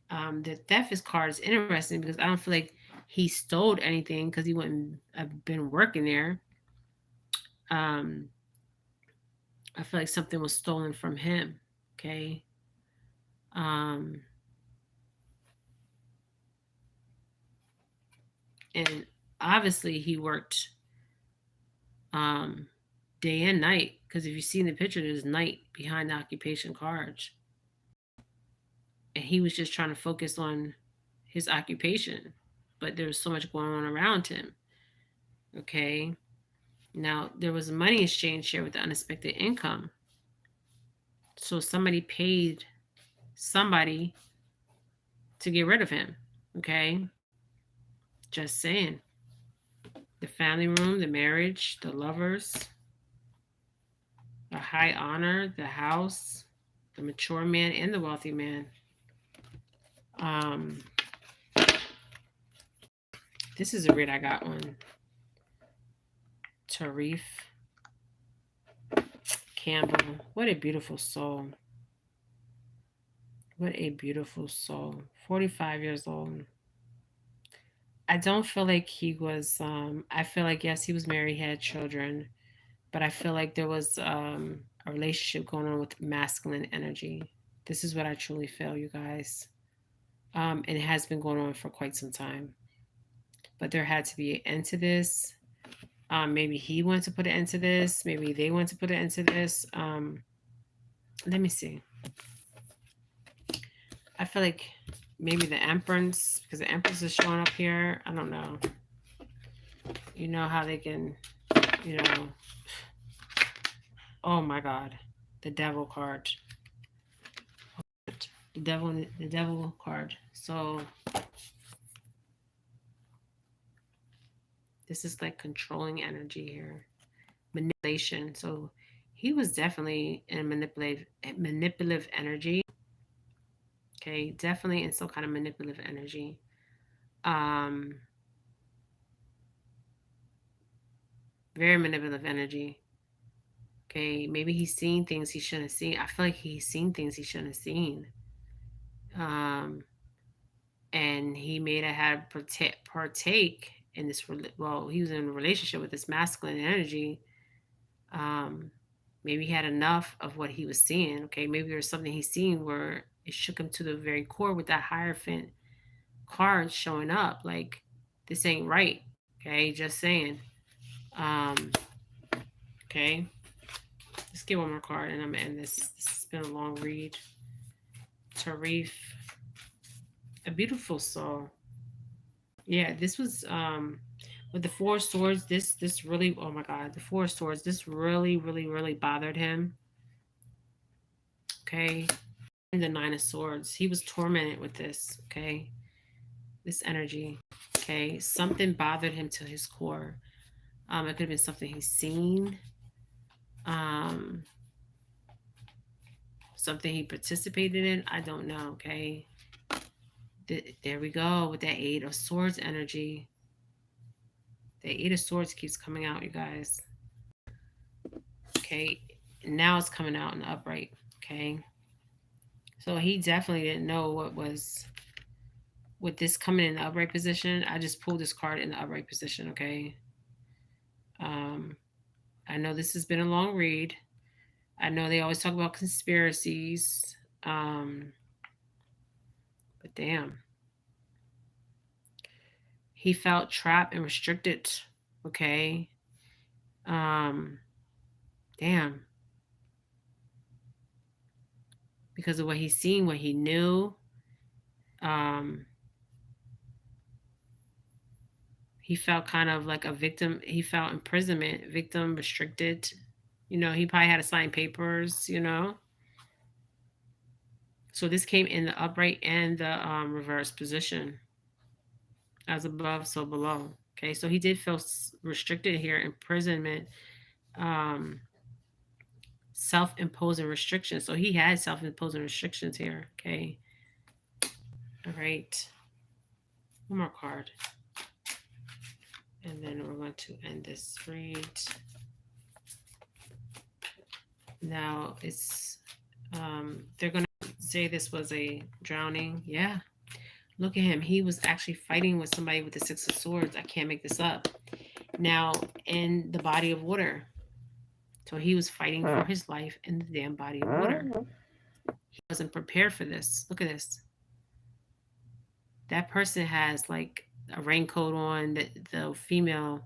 The theft card is interesting because I don't feel like he stole anything because he wouldn't have been working there. Um, I feel like something was stolen from him. Okay. Um, and obviously he worked um, day and night because if you see in the picture, there's night behind the occupation cards, and he was just trying to focus on his occupation, but there was so much going on around him. Okay. Now there was a money exchange here with the unexpected income. So somebody paid somebody to get rid of him. Okay. Just saying. The family room, the marriage, the lovers, the high honor, the house, the mature man, and the wealthy man. Um, this is a read I got on Tarif Campbell. What a beautiful soul. What a beautiful soul. 45 years old. I don't feel like he was, I feel like, yes, he was married, he had children, but I feel like there was a relationship going on with masculine energy. This is what I truly feel, you guys. And it has been going on for quite some time. But there had to be an end to this. Maybe he wanted to put an end to this. Maybe they want to put an end to this. Let me see. I feel like maybe the Empress, because the Empress is showing up here. I don't know. You know how they can, you know. Oh my God, the Devil card. The Devil card. So this is like controlling energy here, manipulation. So he was definitely in manipulative energy. Okay, definitely in some kind of manipulative energy. Um, very manipulative energy. Okay, maybe he's seen things he shouldn't have seen. I feel like he's seen things he shouldn't have seen. Um, and he may have had partake in this. Well, he was in a relationship with this masculine energy. Um, maybe he had enough of what he was seeing. Okay, maybe there was something he's seen where it shook him to the very core with that Hierophant card showing up. Like, this ain't right. Okay, just saying. Okay. Let's get one more card and I'm gonna end this. This has been a long read. Tarif. A beautiful soul. Yeah, this was with the Four of Swords, this really, oh my God, the Four of Swords, this really, really, really bothered him. Okay. And the Nine of Swords. He was tormented with this, okay? This energy. Okay. Something bothered him to his core. It could have been something he's seen. Something he participated in. I don't know, okay? There we go with that Eight of Swords energy. The Eight of Swords keeps coming out, you guys. Okay, now it's coming out in the upright. Okay, so he definitely didn't know what was with this coming in the upright position. I just pulled this card in the upright position. Okay, I know this has been a long read. I know they always talk about conspiracies, but damn, he felt trapped and restricted. Okay, damn, because of what he's seen, what he knew. He felt kind of like a victim. He felt imprisonment, victim, restricted. You know, he probably had to sign papers, you know. So this came in the upright and the reverse position. As above, so below. Okay, so he did feel restricted here, imprisonment, um, self-imposing restrictions. So he had self-imposing restrictions here. Okay. All right. One more card. And then we're going to end this read. Now it's they're gonna say this was a drowning. Yeah. Look at him. He was actually fighting with somebody with the Six of Swords. I can't make this up. Now in the body of water. So he was fighting for his life in the damn body of water. He wasn't prepared for this. Look at this. That person has like a raincoat on. The female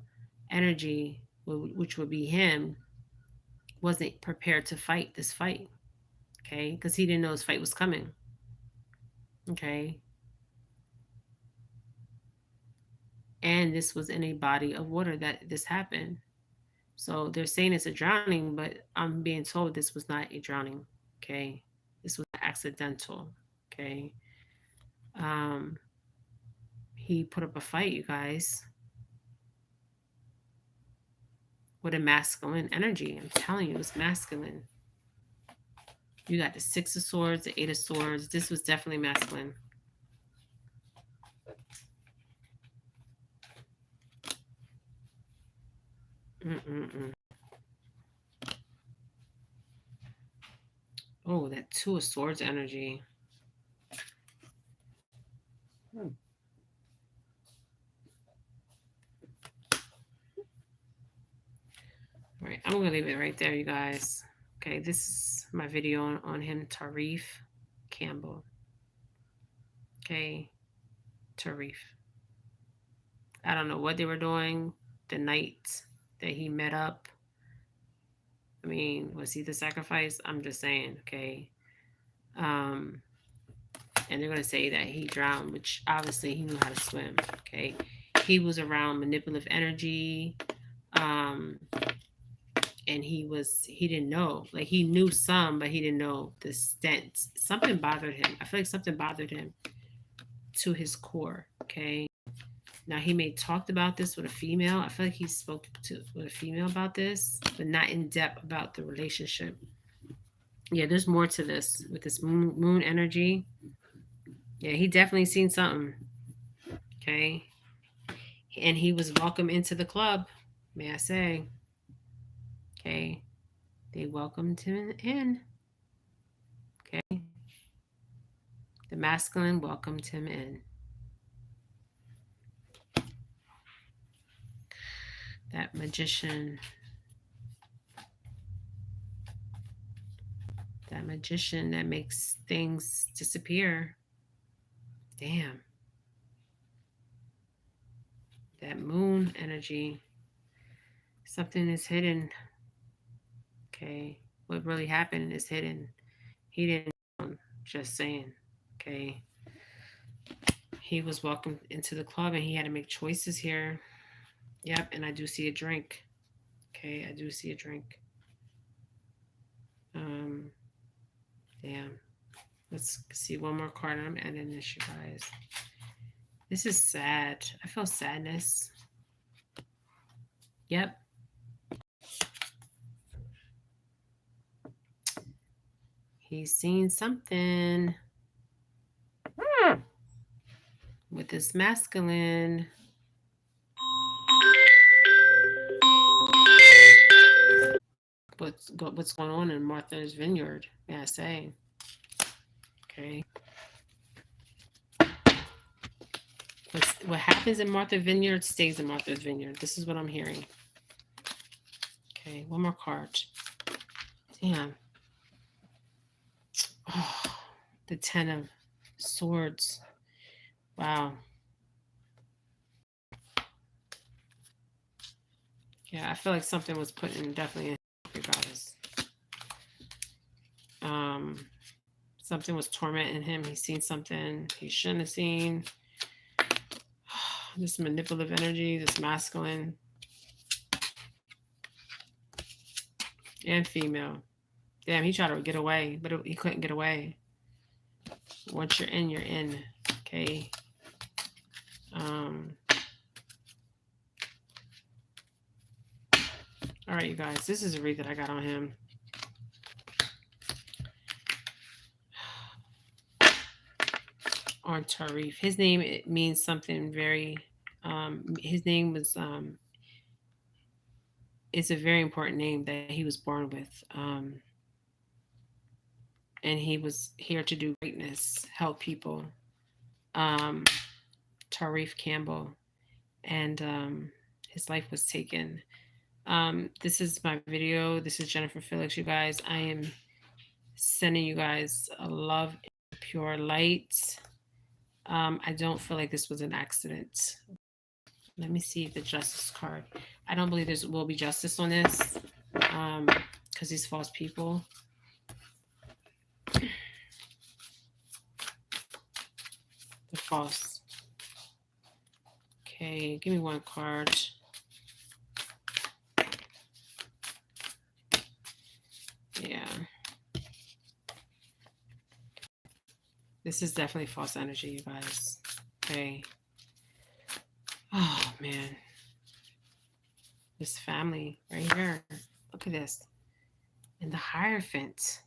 energy, which would be him, wasn't prepared to fight this fight. Okay, because he didn't know his fight was coming. Okay. And this was in a body of water that this happened. So they're saying it's a drowning, but I'm being told this was not a drowning. Okay. This was accidental. Okay. He put up a fight, you guys, with a masculine energy. I'm telling you, it's masculine. You got the Six of Swords, the Eight of Swords. This was definitely masculine. Oh, that Two of Swords energy. All right, I'm going to leave it right there, you guys. Okay, this is my video on him, Tarif Campbell. Okay, Tarif. I don't know what they were doing the night that he met up. I mean, was he the sacrifice? I'm just saying, okay. And they're going to say that he drowned, which obviously he knew how to swim, okay. He was around manipulative energy, and he didn't know, like he knew some, but he didn't know the extent. Something bothered him. I feel like something bothered him to his core, okay. Now he may talked about this with a female. I feel like he spoke with a female about this, but not in depth about the relationship. Yeah, there's more to this with this moon energy. Yeah, he definitely seen something. Okay. And he was welcome into the club, may I say. Okay. They welcomed him in. Okay. The masculine welcomed him in. That magician. That magician that makes things disappear. Damn. That moon energy. Something is hidden. Okay. What really happened is hidden. He didn't know, just saying. Okay. He was welcomed into the club and he had to make choices here. Yep, and I do see a drink. Okay, I do see a drink. Damn. Let's see one more card and I'm ending this, you guys. This is sad. I feel sadness. Yep. He's seen something with this masculine. What's going on in Martha's Vineyard, may I say. Okay. What happens in Martha's Vineyard stays in Martha's Vineyard. This is what I'm hearing. Okay, one more card. Damn. Oh, the Ten of Swords. Wow. Yeah, I feel like something was put in definitely in regardless. Something was tormenting him. He's seen something he shouldn't have seen. This manipulative energy, this masculine and female. Damn, he tried to get away, but he couldn't get away. Once you're in, you're in. Okay. All right, you guys. This is a read that I got on him. On Tarif. His name, it means something very. His name was. It's a very important name that he was born with. And he was here to do greatness, help people. Tarif Campbell, and his life was taken. This is my video. This is Jennifer Felix, you guys. I am sending you guys a love and pure light. I don't feel like this was an accident. Let me see the justice card. I don't believe there will be justice on this because these false people. The false. Okay, give me one card. Yeah. This is definitely false energy, you guys. Okay. Oh, man. This family right here. Look at this. And the Hierophant.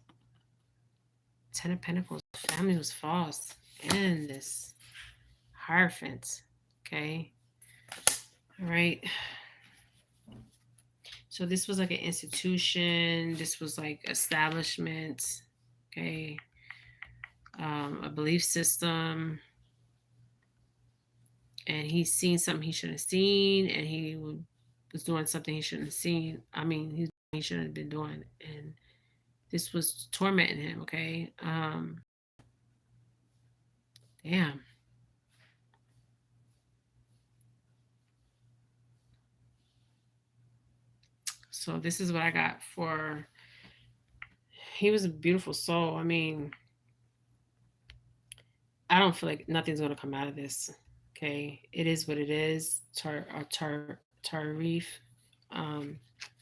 10 of Pentacles. The family was false. And this Hierophant. Okay. All right. So this was like an institution. This was like establishment. Okay. A belief system. And he's seen something he shouldn't have seen. And he was doing something he shouldn't have seen. I mean, he shouldn't have been doing. And this was tormenting him. Okay. Damn. So this is what I got for. He was a beautiful soul. I mean, I don't feel like nothing's going to come out of this. Okay. It is what it is. Tarif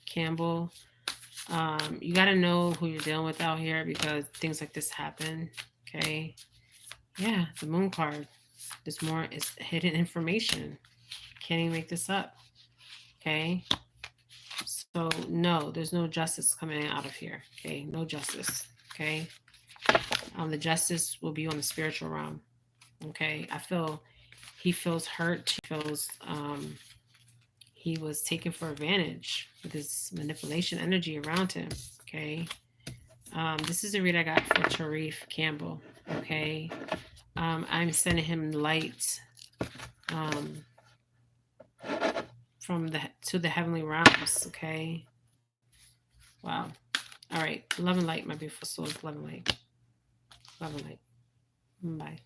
Campbell. You got to know who you're dealing with out here because things like this happen. Okay. Yeah. The moon card. There's more. It's hidden information. Can't even make this up. Okay. So no, there's no justice coming out of here. Okay. No justice. Okay. The justice will be on the spiritual realm. Okay. I feel he feels hurt. He feels he was taken for advantage with this manipulation energy around him. Okay. This is a read I got for Tarif Campbell. Okay. I'm sending him light from to the heavenly realms. Okay. Wow. All right. Love and light, my beautiful souls. Love and light. Love and light. Bye.